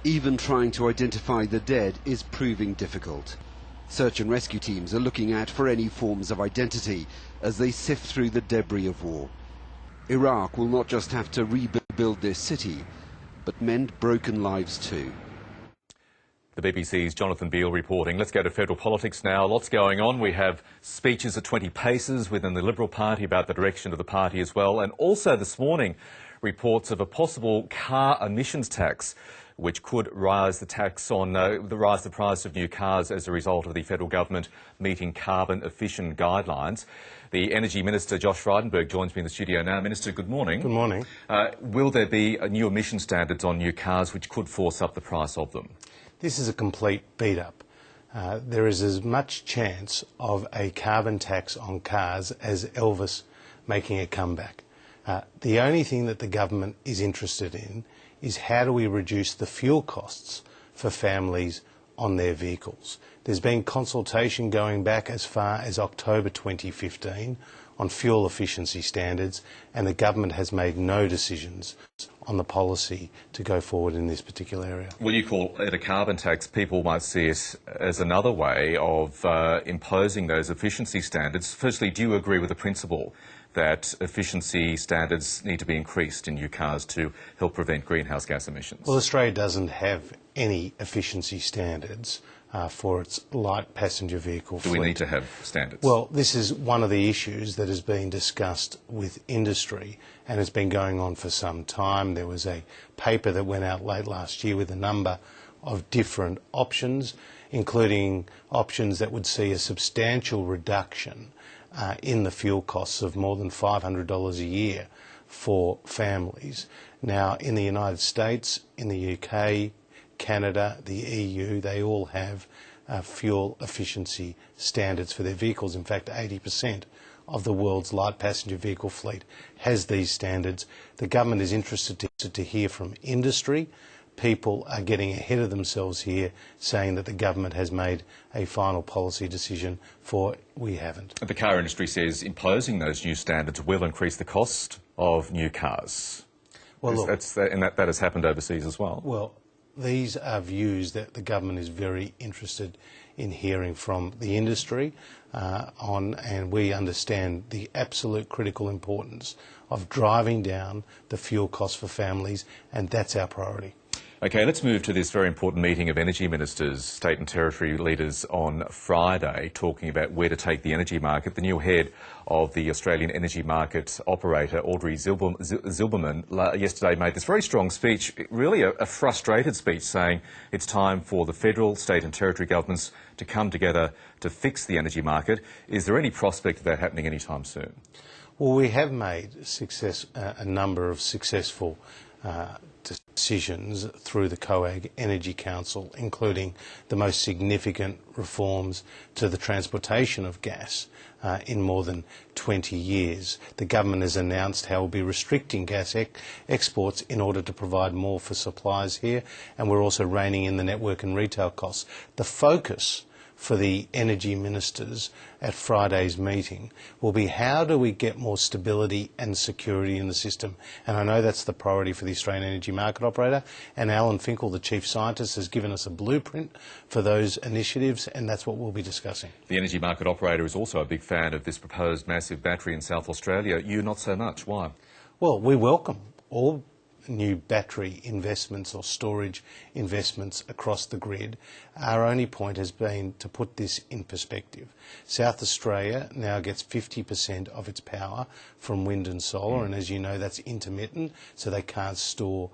Even trying to identify the dead is proving difficult. Search and rescue teams are looking out for any forms of identity as they sift through the debris of war. Iraq will not just have to rebuild their city, but mend broken lives too. The BBC's Jonathan Beale reporting. Let's go to federal politics now. Lots going on. We have speeches at 20 paces within the Liberal Party about the direction of the party as well. And also this morning, reports of a possible car emissions tax, which could rise the tax on rise the price of new cars as a result of the federal government meeting carbon efficient guidelines. The Energy Minister, Josh Frydenberg, joins me in the studio now. Minister, good morning. Good morning. Will there be new emission standards on new cars which could force up the price of them? This is a complete beat-up. There is as much chance of a carbon tax on cars as Elvis making a comeback. The only thing that the government is interested in is how do we reduce the fuel costs for families on their vehicles. There's been consultation going back as far as October 2015 on fuel efficiency standards, and the government has made no decisions on the policy to go forward in this particular area. Well, you call it a carbon tax. People might see it as another way of imposing those efficiency standards. Firstly, do you agree with the principle that efficiency standards need to be increased in new cars to help prevent greenhouse gas emissions? Well, Australia doesn't have any efficiency standards for its light passenger vehicle fleet. Do we need to have standards? Well, this is one of the issues that has been discussed with industry and has been going on for some time. There was a paper that went out late last year with a number of different options, including options that would see a substantial reduction in the fuel costs of more than $500 a year for families. Now, in the United States, in the UK, Canada, the EU, they all have fuel efficiency standards for their vehicles. In fact, 80% of the world's light passenger vehicle fleet has these standards. The government is interested to hear from industry. People are getting ahead of themselves here, saying that the government has made a final policy decision we haven't. The car industry says imposing those new standards will increase the cost of new cars. Well, look, that has happened overseas as well. Well, these are views that the government is very interested in hearing from the industry and we understand the absolute critical importance of driving down the fuel costs for families, and that's our priority. Okay, let's move to this very important meeting of energy ministers, state and territory leaders on Friday, talking about where to take the energy market. The new head of the Australian energy market operator, Audrey Zilberman, yesterday made this very strong speech, really a frustrated speech, saying it's time for the federal, state and territory governments to come together to fix the energy market. Is there any prospect of that happening anytime soon? Well, we have made a number of successful decisions through the COAG Energy Council, including the most significant reforms to the transportation of gas in more than 20 years. The government has announced how it will be restricting gas exports in order to provide more for suppliers here, and we're also reining in the network and retail costs. The focus for the energy ministers at Friday's meeting will be how do we get more stability and security in the system. And I know that's the priority for the Australian energy market operator, and Alan Finkel, the chief scientist, has given us a blueprint for those initiatives, and that's what we'll be discussing. The energy market operator is also a big fan of this proposed massive battery in South Australia. You not so much. Why? Well, we welcome all new battery investments or storage investments across the grid. Our only point has been to put this in perspective. South Australia now gets 50% of its power from wind and solar, and as you know, that's intermittent, so they can't store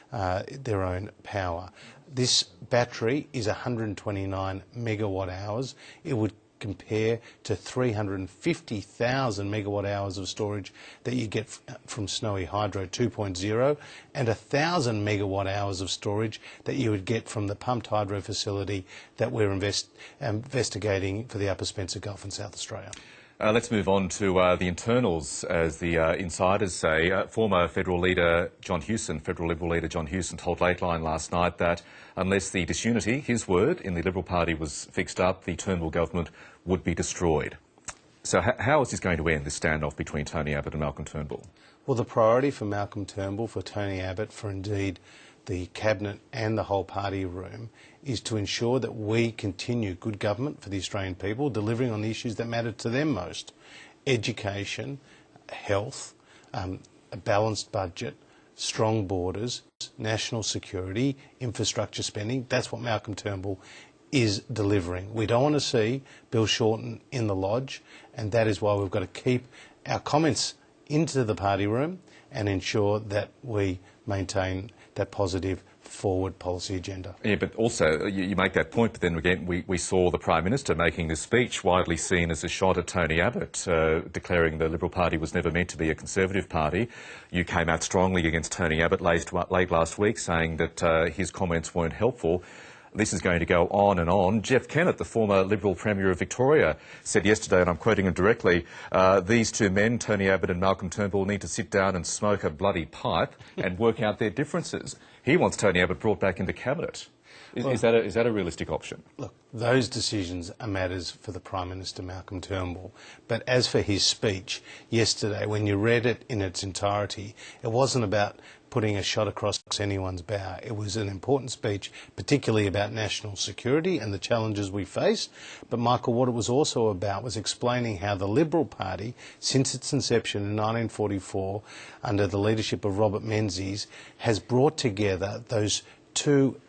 their own power. This battery is 129 megawatt hours. It would compare to 350,000 megawatt hours of storage that you get from Snowy Hydro 2.0 and 1,000 megawatt hours of storage that you would get from the pumped hydro facility that we're investigating for the Upper Spencer Gulf in South Australia. Let's move on to the internals, as the insiders say. Former Federal Liberal leader John Hewson told Lateline last night that unless the disunity, his word, in the Liberal Party was fixed up, the Turnbull government would be destroyed. So how is this going to end, this standoff between Tony Abbott and Malcolm Turnbull? Well, the priority for Malcolm Turnbull, for Tony Abbott, for indeed the Cabinet and the whole party room is to ensure that we continue good government for the Australian people, delivering on the issues that matter to them most: education, health, a balanced budget, strong borders, national security, infrastructure spending. That's what Malcolm Turnbull is delivering. We don't want to see Bill Shorten in the lodge, and that is why we've got to keep our comments into the party room and ensure that we maintain that positive forward policy agenda. Yeah, but also you make that point, but then again we saw the Prime Minister making this speech widely seen as a shot at Tony Abbott, declaring the Liberal Party was never meant to be a Conservative party. You came out strongly against Tony Abbott late last week, saying that his comments weren't helpful. This is going to go on and on. Jeff Kennett, the former Liberal Premier of Victoria, said yesterday, and I'm quoting him directly, these two men, Tony Abbott and Malcolm Turnbull, need to sit down and smoke a bloody pipe and work out their differences. He wants Tony Abbott brought back into Cabinet. Is that a realistic option? Look, those decisions are matters for the Prime Minister, Malcolm Turnbull. But as for his speech yesterday, when you read it in its entirety, it wasn't about putting a shot across anyone's bow. It was an important speech, particularly about national security and the challenges we face. But, Michael, what it was also about was explaining how the Liberal Party, since its inception in 1944, under the leadership of Robert Menzies, has brought together those two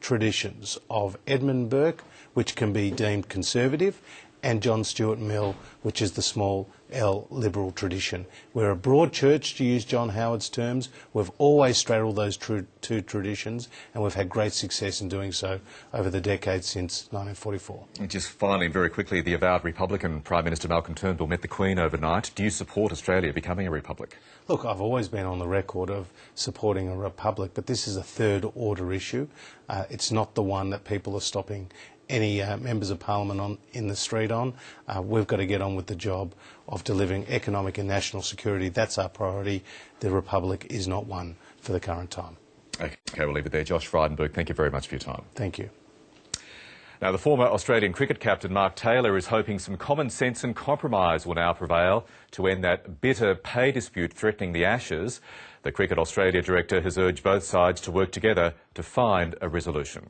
traditions of Edmund Burke, which can be deemed conservative, and John Stuart Mill, which is the small L liberal tradition. We're a broad church, to use John Howard's terms. We've always straddled those two traditions, and we've had great success in doing so over the decades since 1944. And just finally, very quickly, the avowed Republican Prime Minister Malcolm Turnbull met the Queen overnight. Do you support Australia becoming a republic? Look, I've always been on the record of supporting a republic, but this is a third-order issue. It's not the one that people are stopping any members of Parliament in the street on. We've got to get on with the job of delivering economic and national security. That's our priority. The Republic is not one for the current time. OK, we'll leave it there. Josh Frydenberg, thank you very much for your time. Thank you. Now, the former Australian cricket captain Mark Taylor is hoping some common sense and compromise will now prevail to end that bitter pay dispute threatening the Ashes. The Cricket Australia director has urged both sides to work together to find a resolution.